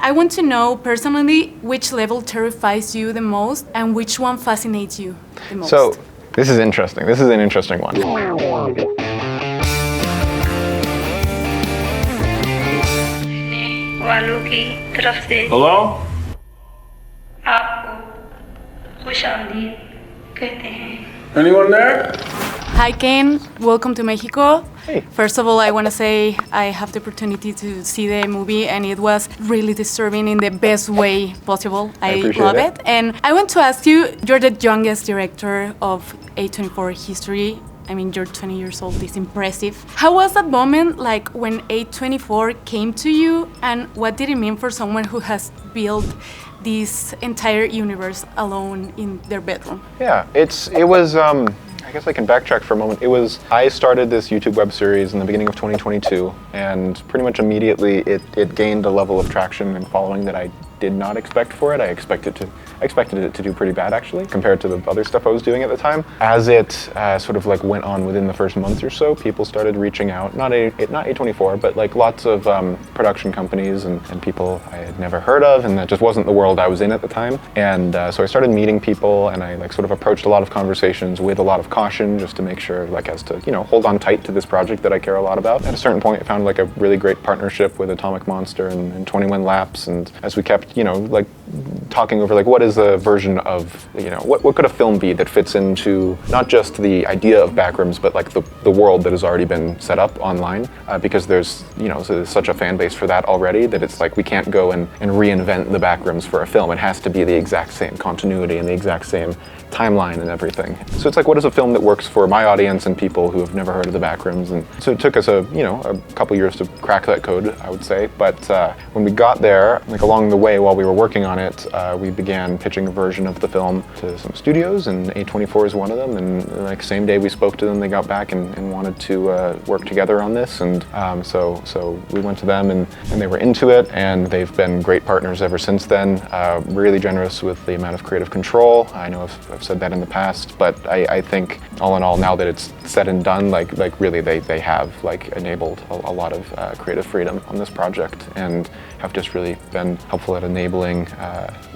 I want to know personally which level terrifies you the most and which one fascinates you the most. So this is interesting. This is an interesting one. Hello? Anyone there? Hi Ken, welcome to Mexico. Hey. First of all, I want to say I have the opportunity to see the movie and it was really disturbing in the best way possible. I love it. And I want to ask you, you're the youngest director of A24 history. I mean, you're 20 years old, it's impressive. How was that moment like when A24 came to you and what did it mean for someone who has built this entire universe alone in their bedroom? Yeah, it was, I guess I can backtrack for a moment. I started this YouTube web series in the beginning of 2022 and pretty much immediately it gained a level of traction and following that I did not expect for it. I expected it to do pretty bad actually, compared to the other stuff I was doing at the time. As it sort of like went on within the first month or so, people started reaching out, not A24, but like lots of production companies and people I had never heard of, and that just wasn't the world I was in at the time. And so I started meeting people and I like sort of approached a lot of conversations with a lot of caution just to make sure like as to, you know, hold on tight to this project that I care a lot about. At a certain point I found like a really great partnership with Atomic Monster and 21 Laps, and as we kept, you know, like talking over like what is a version of, you know, what could a film be that fits into not just the idea of Backrooms but like the world that has already been set up online, because there's, you know, so there's such a fan base for that already that it's like we can't go and reinvent the Backrooms for a film. It has to be the exact same continuity and the exact same timeline and everything. So it's like, what is a film that works for my audience and people who have never heard of the Backrooms? And so it took us a couple years to crack that code, I would say. But when we got there, like along the way while we were working on it, we began pitching a version of the film to some studios, and A24 is one of them. And like same day we spoke to them, they got back and wanted to work together on this. And so we went to them and they were into it, and they've been great partners ever since then. Really generous with the amount of creative control. I know I've said that in the past, but I think all in all, now that it's said and done, like really they have like enabled a lot of creative freedom on this project and have just really been helpful at enabling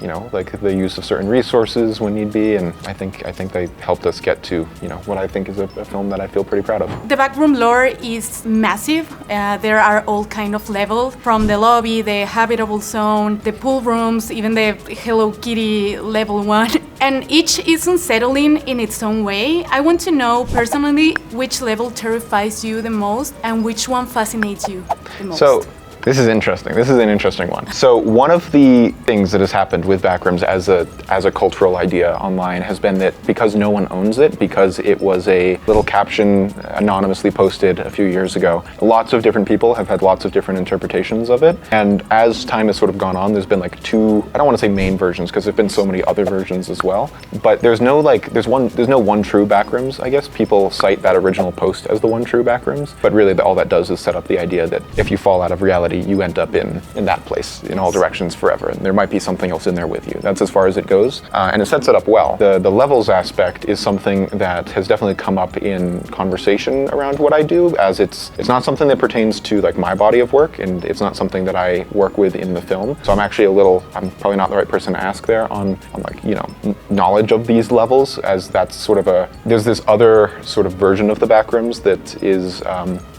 you know, like the use of certain resources when need be, and I think they helped us get to, you know, what I think is a film that I feel pretty proud of. The backroom lore is massive. There are all kind of levels, from the lobby, the habitable zone, the pool rooms, even the Hello Kitty level 1. And each is unsettling in its own way. I want to know personally which level terrifies you the most and which one fascinates you the most. So this is interesting. This is an interesting one. So one of the things that has happened with Backrooms as a cultural idea online has been that because no one owns it, because it was a little caption anonymously posted a few years ago, lots of different people have had lots of different interpretations of it. And as time has sort of gone on, there's been like two, I don't want to say main versions because there've been so many other versions as well, but there's no one true Backrooms, I guess. People cite that original post as the one true Backrooms, but really all that does is set up the idea that if you fall out of reality, you end up in that place in all directions forever, and there might be something else in there with you. That's as far as it goes, and it sets it up well. The levels aspect is something that has definitely come up in conversation around what I do, as it's not something that pertains to like my body of work, and it's not something that I work with in the film. So I'm actually I'm probably not the right person to ask there on like, you know, knowledge of these levels, as that's sort of there's this other sort of version of the Backrooms that is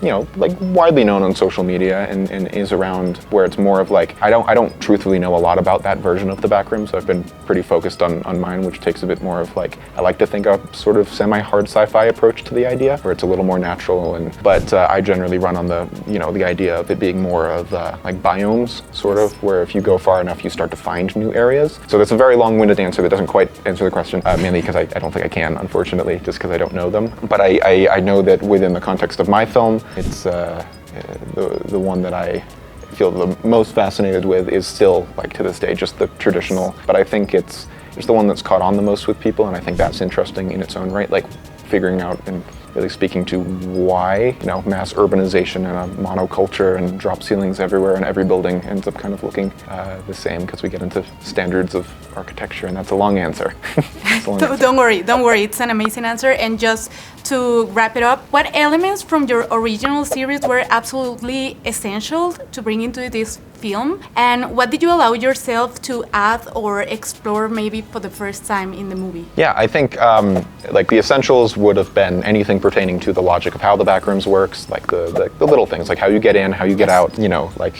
you know, like widely known on social media and is around where it's more of like, I don't truthfully know a lot about that version of the Backrooms, so I've been pretty focused on mine, which takes a bit more of like, I like to think a sort of semi-hard sci-fi approach to the idea, where it's a little more natural, but I generally run on the, you know, the idea of it being more of like biomes, sort of, where if you go far enough, you start to find new areas. So that's a very long-winded answer that doesn't quite answer the question, mainly because I don't think I can, unfortunately, just because I don't know them. But I know that within the context of my film, it's the one that I feel the most fascinated with is still, like to this day, just the traditional, but I think it's the one that's caught on the most with people, and I think that's interesting in its own right, like figuring out and really speaking to why, you know, mass urbanization and a monoculture and drop ceilings everywhere and every building ends up kind of looking the same, because we get into standards of architecture, and that's a long answer. Don't worry, it's an amazing answer. And just to wrap it up, what elements from your original series were absolutely essential to bring into this film, and what did you allow yourself to add or explore maybe for the first time in the movie? Yeah, I think like the essentials would have been anything pertaining to the logic of how the Backrooms works, like the little things, like how you get in, how you get out, you know, like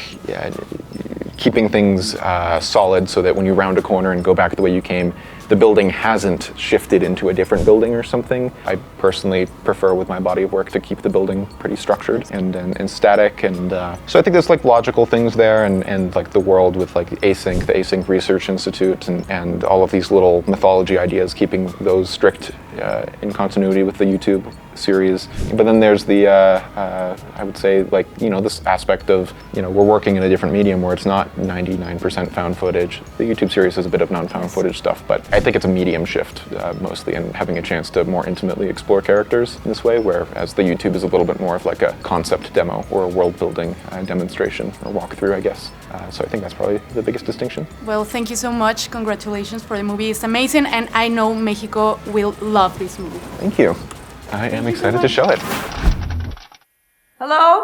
keeping things solid so that when you round a corner and go back the way you came, the building hasn't shifted into a different building or something. I personally prefer with my body of work to keep the building pretty structured and static, and so I think there's like logical things there, and like the world with like the Async Research Institute, and all of these little mythology ideas, keeping those strict in continuity with the YouTube series. But then there's the I would say, like, you know, this aspect of, you know, we're working in a different medium where it's not 99% found footage. The YouTube series has a bit of non-found footage stuff, but I think it's a medium shift mostly, and having a chance to more intimately explore characters in this way, whereas the YouTube is a little bit more of like a concept demo or a world building demonstration or walkthrough, I guess. So I think that's probably the biggest distinction. Well, thank you so much. Congratulations for the movie. It's amazing, and I know Mexico will love this movie. Thank you. I am excited to show it. Hello?